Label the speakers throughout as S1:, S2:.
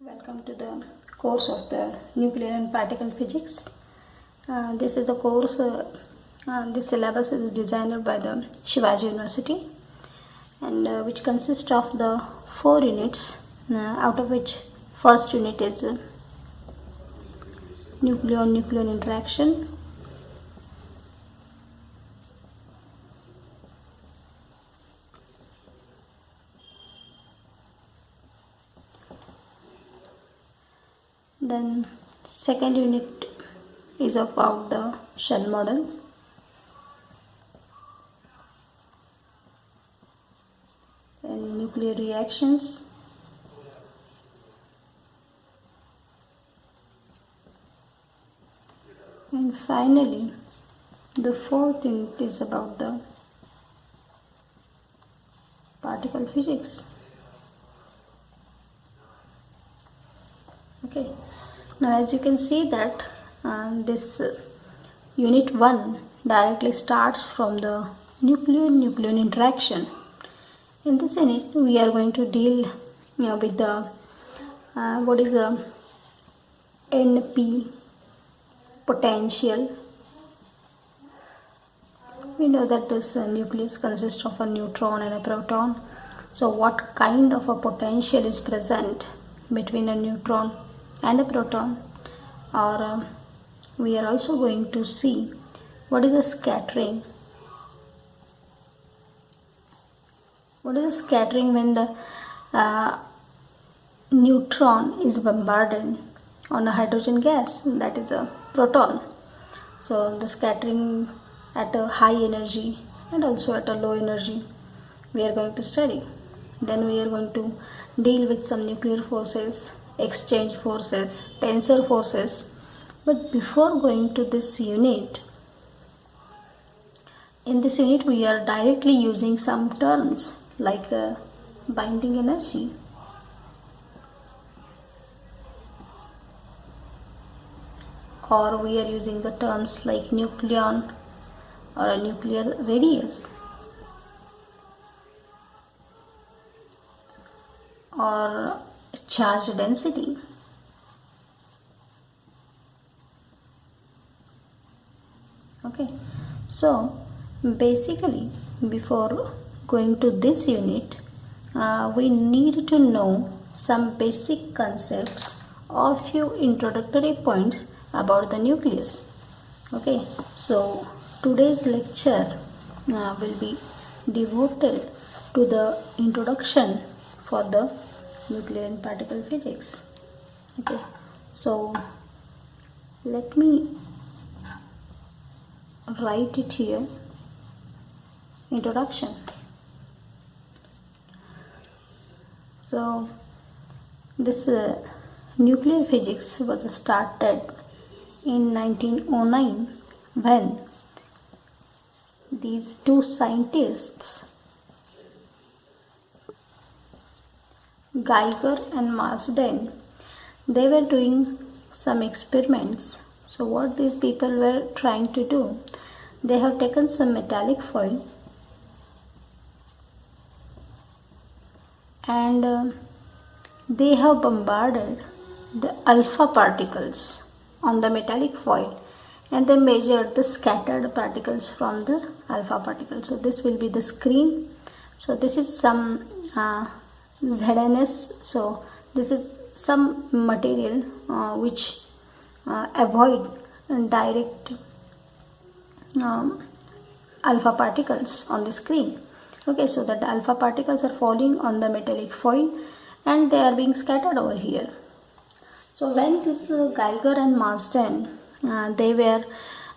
S1: Welcome to the course of the nuclear and particle physics. This is the course, this syllabus is designed by the Shivaji University and which consists of the 4 units, out of which first unit is nucleon-nucleon interaction. Then second unit is about the shell model. And nuclear reactions. And finally, the fourth unit is about the particle physics. Okay, now as you can see that this unit 1 directly starts from the nucleon-nucleon interaction. In this unit, we are going to deal with the what is the NP potential. We know that this nucleus consists of a neutron and a proton. So what kind of a potential is present between a neutron and a proton? Or we are also going to see what is the scattering. What is the scattering when the neutron is bombarded on a hydrogen gas, that is a proton? So the scattering at a high energy and also at a low energy we are going to study. Then we are going to deal with some nuclear forces, exchange forces, tensor forces. But before going to this unit, in this unit we are directly using some terms like binding energy, or we are using the terms like nucleon or a nuclear radius, or charge density. Okay, so basically before going to this unit, we need to know some basic concepts or few introductory points about the nucleus. Okay, so today's lecture will be devoted to the introduction for the nuclear and particle physics. Okay, so let me write it here. Introduction. So this nuclear physics was started in 1909 when these two scientists, Geiger and Marsden, they were doing some experiments. So what these people were trying to do, they have taken some metallic foil and they have bombarded the alpha particles on the metallic foil, and they measured the scattered particles from the alpha particles. So this will be the screen. So this is some ZNS. So this is some material which avoid direct alpha particles on the screen. Okay, so that the alpha particles are falling on the metallic foil and they are being scattered over here. So when this Geiger and Marsden, they were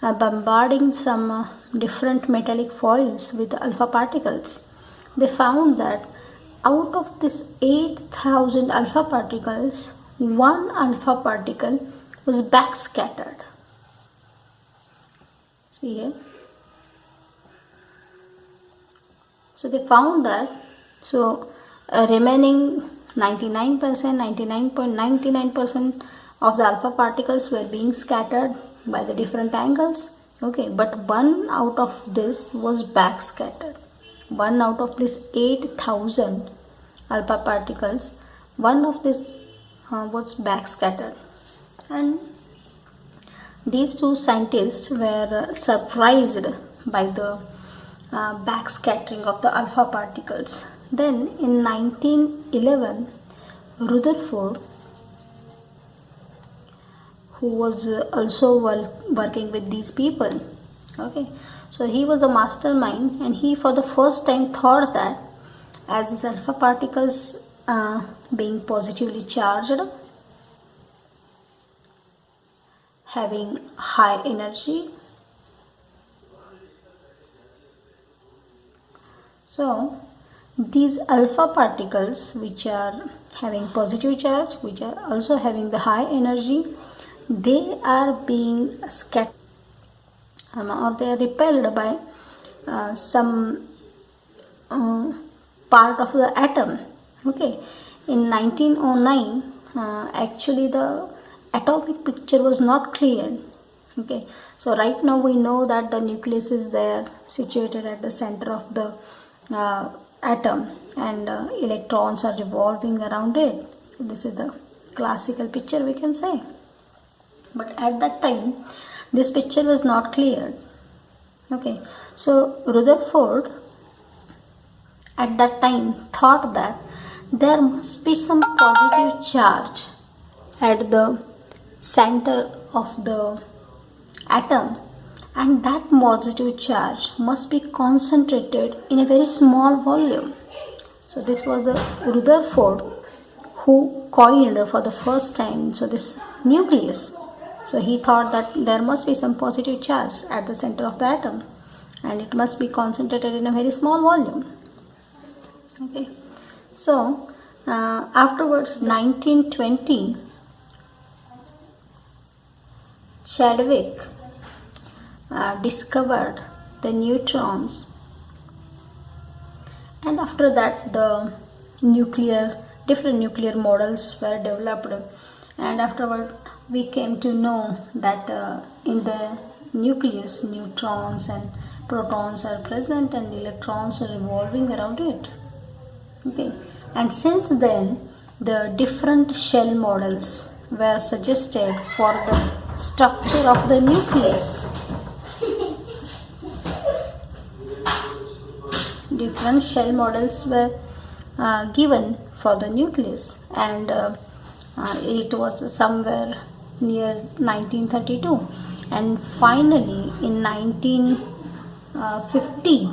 S1: bombarding some different metallic foils with alpha particles, they found that out of this 8,000 alpha particles, one alpha particle was backscattered. See here. So they found that remaining 99.99% of the alpha particles were being scattered by the different angles. Okay, but one out of this was backscattered. One out of this 8,000 alpha particles, one of this was backscattered, and these two scientists were surprised by the backscattering of the alpha particles. Then in 1911, Rutherford, who was also working with these people, okay, so he was a mastermind, and he for the first time thought that as these alpha particles being positively charged, having high energy, so these alpha particles which are having positive charge, which are also having the high energy, they are being scattered or they are repelled by some part of the atom. Okay, in 1909, actually the atomic picture was not cleared. Okay, so right now we know that the nucleus is there, situated at the center of the atom, and electrons are revolving around it. This is the classical picture, we can say. But at that time, this picture was not cleared. Okay, so Rutherford at that time thought that there must be some positive charge at the center of the atom, and that positive charge must be concentrated in a very small volume. So this was a Rutherford who coined for the first time this nucleus. So he thought that there must be some positive charge at the center of the atom, and it must be concentrated in a very small volume. Okay, so afterwards, 1920, Chadwick discovered the neutrons, and after that the different nuclear models were developed, and afterward we came to know that in the nucleus neutrons and protons are present and electrons are revolving around it. Okay, and since then the different shell models were suggested for the structure of the nucleus. Different shell models were given for the nucleus, and it was somewhere near 1932, and finally in 1950,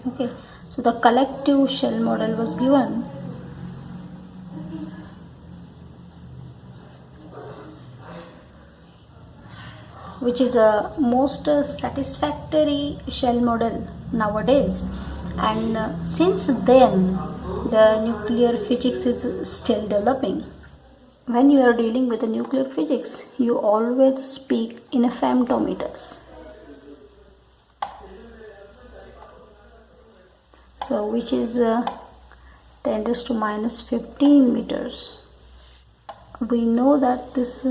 S1: okay, so the collective shell model was given, which is the most satisfactory shell model nowadays. And since then the nuclear physics is still developing. When you are dealing with the nuclear physics, you always speak in femtometers. So which is 10 raised to minus 15 meters. We know that this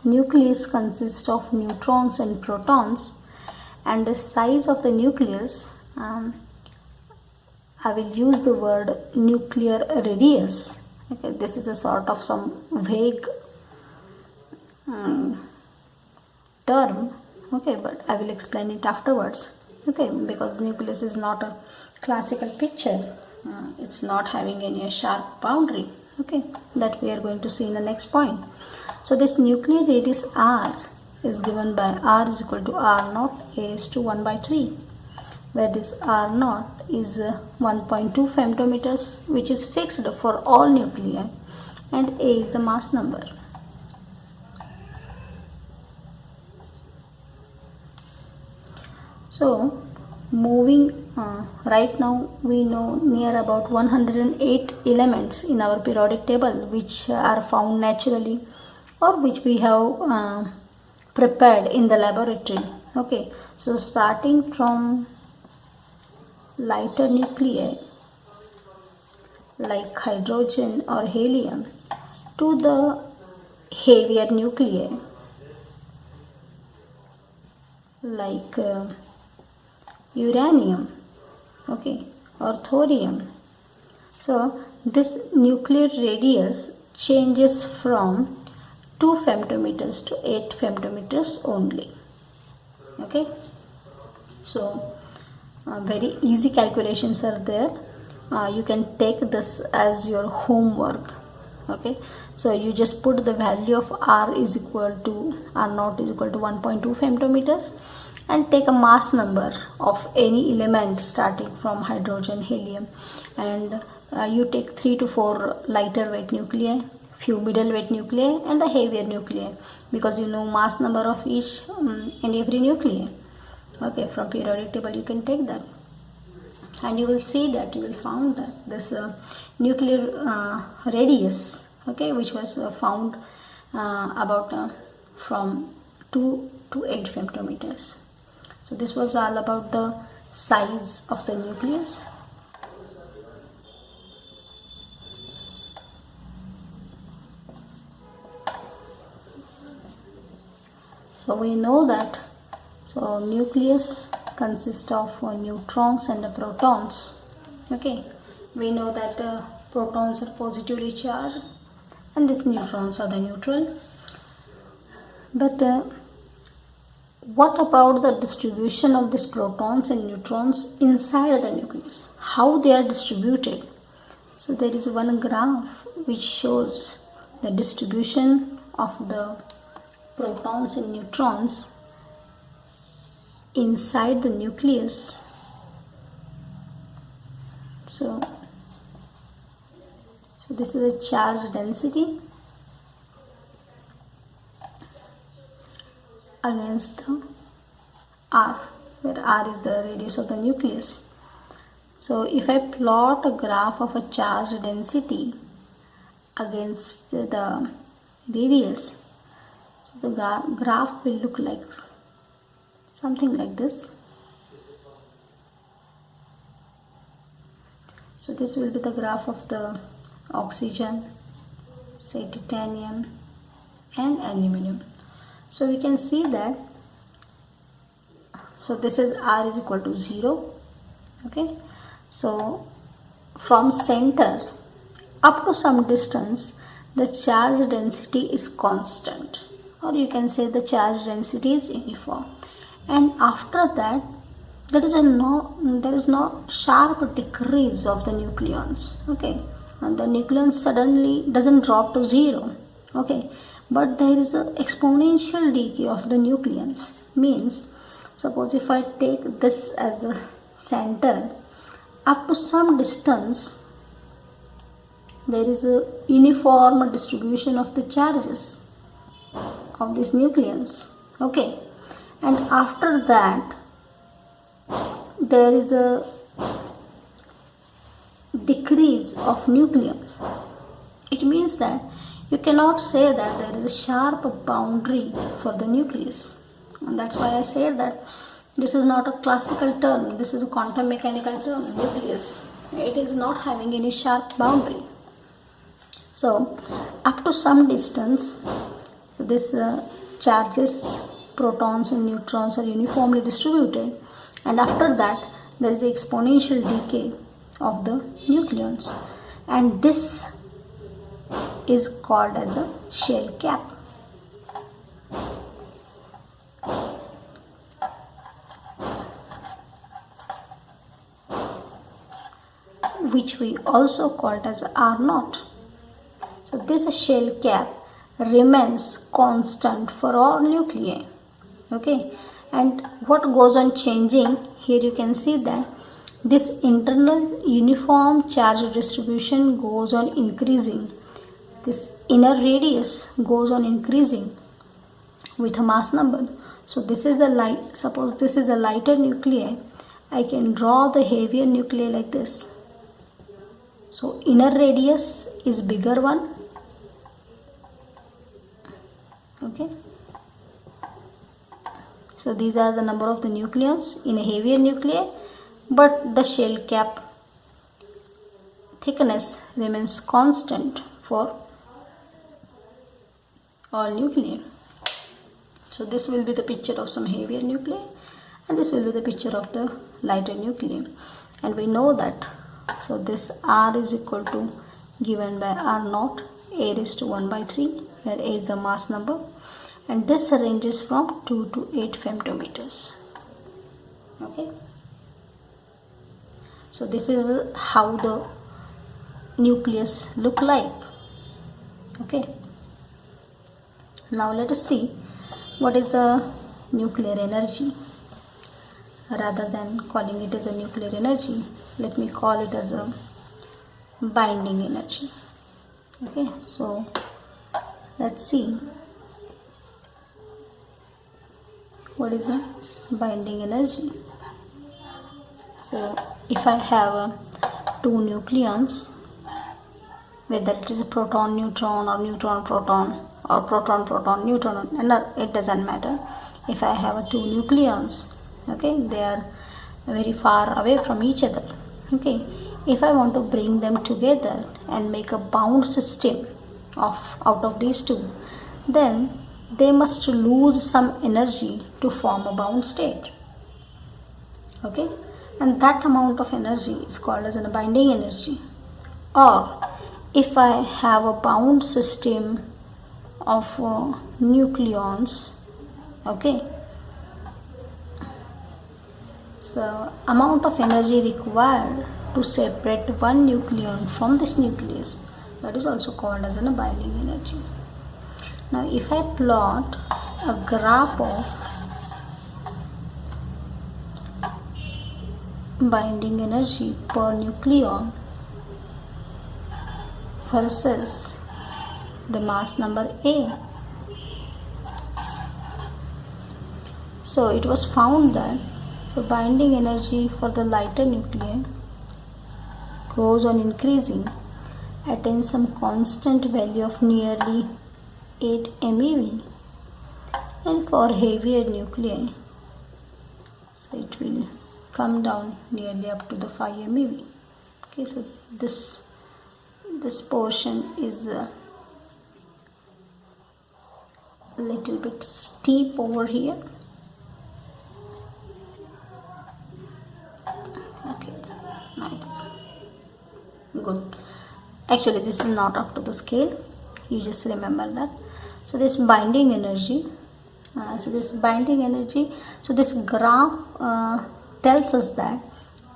S1: nucleus consists of neutrons and protons, and the size of the nucleus, I will use the word nuclear radius. Okay, this is a sort of some vague term, okay, but I will explain it afterwards. Okay, because nucleus is not a classical picture, it's not having any sharp boundary, okay, that we are going to see in the next point. So this nuclear radius r is given by r is equal to r naught a is to 1 by 3, where this r naught is 1.2 femtometers, which is fixed for all nuclei, and a is the mass number. So moving right now, we know near about 108 elements in our periodic table which are found naturally or which we have prepared in the laboratory. Okay, so starting from lighter nuclei like hydrogen or helium to the heavier nuclei like uranium, okay, or thorium. So this nuclear radius changes from 2 femtometers to 8 femtometers only. Okay, so very easy calculations are there. You can take this as your homework. Okay, so you just put the value of R is equal to R naught is equal to 1.2 femtometers and take a mass number of any element starting from hydrogen, helium, and you take 3 to 4 lighter weight nuclei, few middle weight nuclei, and the heavier nuclei, because you know mass number of each and every nuclei. Okay, from periodic table you can take that, and you will see that you will found that this nuclear radius, okay, which was found about from 2 to 8 femtometers. So this was all about the size of the nucleus. So we know that nucleus consists of neutrons and protons. Okay, we know that protons are positively charged and these neutrons are the neutral. But what about the distribution of these protons and neutrons inside the nucleus? How they are distributed? So there is one graph which shows the distribution of the protons and neutrons inside the nucleus. So this is a charge density against the R, where R is the radius of the nucleus. So if I plot a graph of a charge density against the radius, so the graph will look like something like this. So this will be the graph of the oxygen, say titanium and aluminum. So we can see that, so this is R is equal to 0. Okay, so from center up to some distance the charge density is constant, or you can say the charge density is uniform, and after that there is no sharp decrease of the nucleons. Okay, and the nucleons suddenly doesn't drop to 0. Okay, but there is an exponential decay of the nucleons. Means, suppose if I take this as the center, up to some distance there is a uniform distribution of the charges of these nucleons. Okay, and after that there is a decrease of nucleons. It means that you cannot say that there is a sharp boundary for the nucleus, and that's why I said that this is not a classical term, this is a quantum mechanical term, nucleus. It is not having any sharp boundary. So up to some distance this charges, protons and neutrons are uniformly distributed, and after that there is an exponential decay of the nucleons, and this is called as a shell cap. Which we also called as R naught. So this shell cap remains constant for all nuclei. Okay, and what goes on changing, here you can see that this internal uniform charge distribution goes on increasing. This inner radius goes on increasing with a mass number. So this is a light, suppose this is a lighter nuclei, I can draw the heavier nuclei like this. So inner radius is bigger one. Okay, so these are the number of the nucleons in a heavier nuclei, but the shell cap thickness remains constant for all nuclei. So this will be the picture of some heavier nuclei, and this will be the picture of the lighter nuclei. And we know that, so this R is equal to given by R naught A raised to 1 by 3, where A is the mass number, and this ranges from 2 to 8 femtometers. Okay, so this is how the nucleus look like. Okay, now let us see what is the nuclear energy. Rather than calling it as a nuclear energy, let me call it as a binding energy. Okay, so let's see what is the binding energy. So if I have two nucleons, whether it is a proton neutron or neutron proton or proton proton neutron, and it doesn't matter. If I have two nucleons, okay, they are very far away from each other. Okay, if I want to bring them together and make a bound system out of these two, then they must lose some energy to form a bound state. Okay, and that amount of energy is called as a binding energy. Or if I have a bound system of nucleons, okay, so amount of energy required to separate one nucleon from this nucleus, that is also called as a binding energy. Now if I plot a graph of binding energy per nucleon versus the mass number A, so it was found that binding energy for the lighter nuclei goes on increasing, attains some constant value of nearly 8 MeV, and for heavier nuclei, so it will come down nearly up to the 5 MeV. Okay, so this portion is a little bit steep over here. Okay, nice, good. Actually, this is not up to the scale. You just remember that. So this binding energy. So this graph tells us that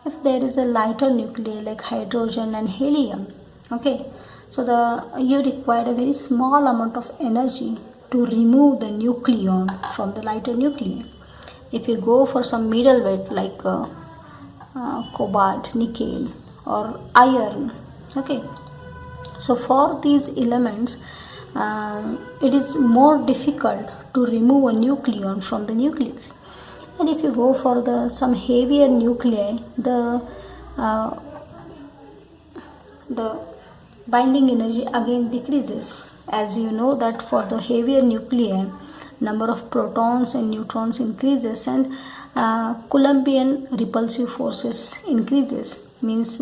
S1: if there is a lighter nuclei like hydrogen and helium, okay, so you require a very small amount of energy to remove the nucleon from the lighter nuclei. If you go for some middleweight like cobalt, nickel or iron, okay, so for these elements it is more difficult to remove a nucleon from the nucleus. And if you go for some heavier nuclei, the binding energy again decreases. As you know that for the heavier nuclei, number of protons and neutrons increases, and Coulombian repulsive forces increases. Means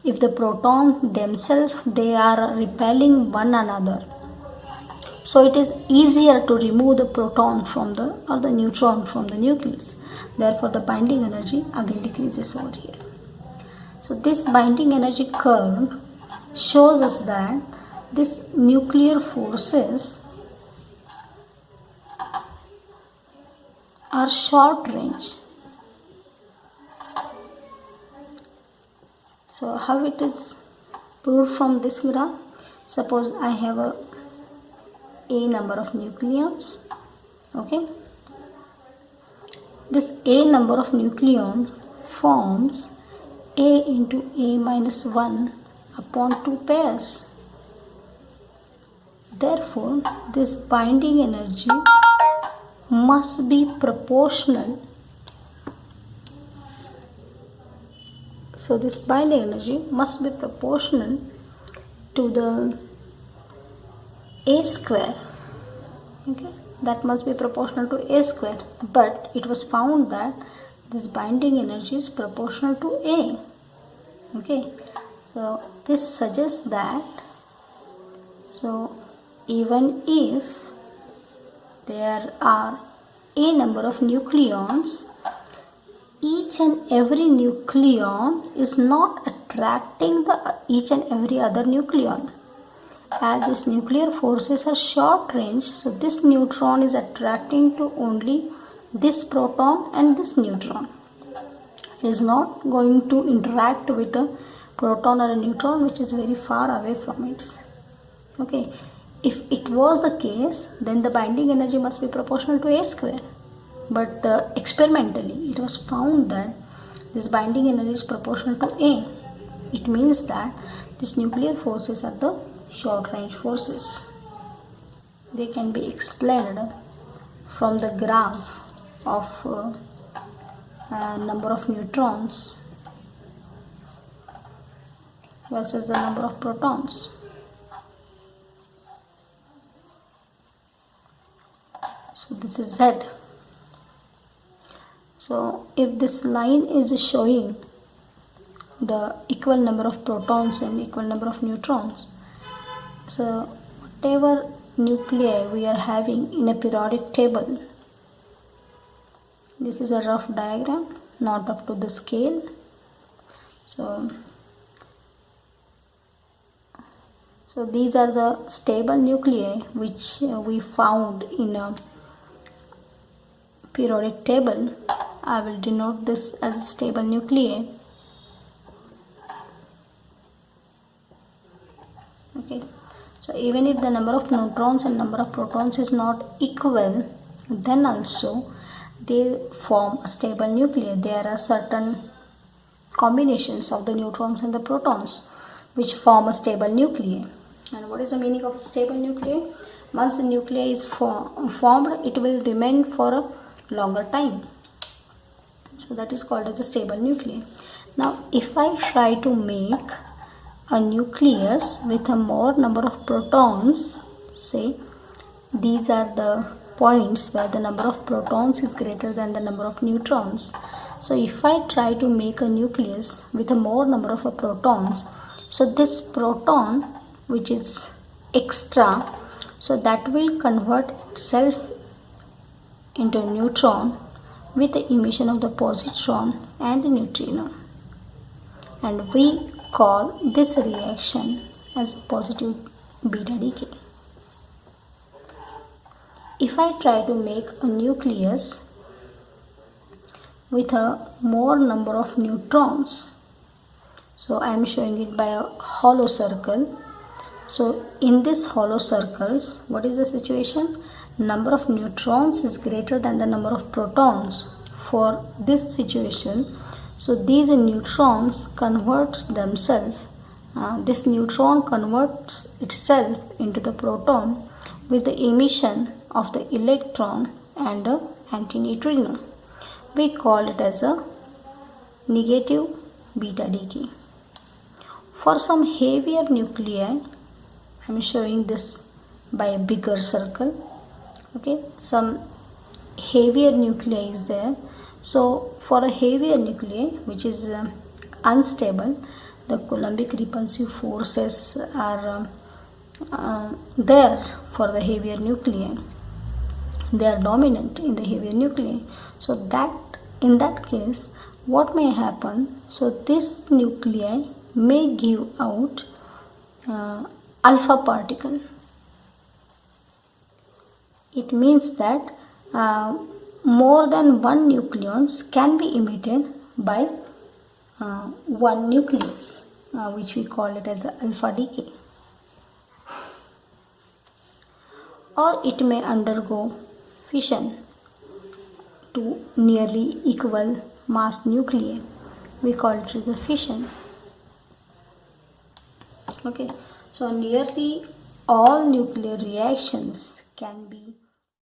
S1: if the proton themselves, they are repelling one another, so it is easier to remove the proton or the neutron from the nucleus. Therefore the binding energy again decreases over here. So this binding energy curve shows us that these nuclear forces are short range. So how it is proved from this graph? Suppose I have a number of nucleons, okay. This A number of nucleons forms A into A minus 1 upon 2 pairs. Therefore, this binding energy must be proportional. So this binding energy must be proportional to the A square. Okay, that must be proportional to A square. But it was found that this binding energy is proportional to A. Okay, so this suggests that even if there are A number of nucleons, each and every nucleon is not attracting each and every other nucleon. as these nuclear forces are short range, so this neutron is attracting to only this proton and this neutron. It is not going to interact with a proton or a neutron which is very far away from it. Okay, if it was the case, then the binding energy must be proportional to a square. But experimentally, it was found that this binding energy is proportional to a. It means that these nuclear forces are the short range forces. They can be explained from the graph of number of neutrons versus the number of protons. So this is Z. So if this line is showing the equal number of protons and equal number of neutrons, so whatever nuclei we are having in a periodic table, this is a rough diagram, not up to the scale. So these are the stable nuclei which we found in a periodic table. I will denote this as stable nuclei. Okay, so even if the number of neutrons and number of protons is not equal, then also they form a stable nuclei. There are certain combinations of the neutrons and the protons which form a stable nuclei. And what is the meaning of a stable nuclei? Once the nuclei is formed, it will remain for a longer time. So that is called as a stable nuclei. Now if I try to make a nucleus with a more number of protons, say these are the points where the number of protons is greater than the number of neutrons. So if I try to make a nucleus with a more number of protons, so this proton which is extra, so that will convert itself into a neutron with the emission of the positron and a neutrino, and we call this reaction as positive beta decay. If I try to make a nucleus with a more number of neutrons, so I am showing it by a hollow circle. So in this hollow circles, what is the situation? Number of neutrons is greater than the number of protons. For this situation, so these neutrons converts themselves, this neutron converts itself into the proton with the emission of the electron and the antineutrino. We call it as a negative beta decay. For some heavier nuclei, I am showing this by a bigger circle. Okay, some heavier nuclei is there. So for a heavier nuclei which is unstable, the Coulombic repulsive forces are there for the heavier nuclei. They are dominant in the heavier nuclei. So that in that case, what may happen? So this nuclei may give out alpha particle. It means that more than one nucleons can be emitted by one nucleus, which we call it as alpha decay. Or it may undergo fission to nearly equal mass nuclei. We call it as a fission. Okay, so nearly all nuclear reactions can be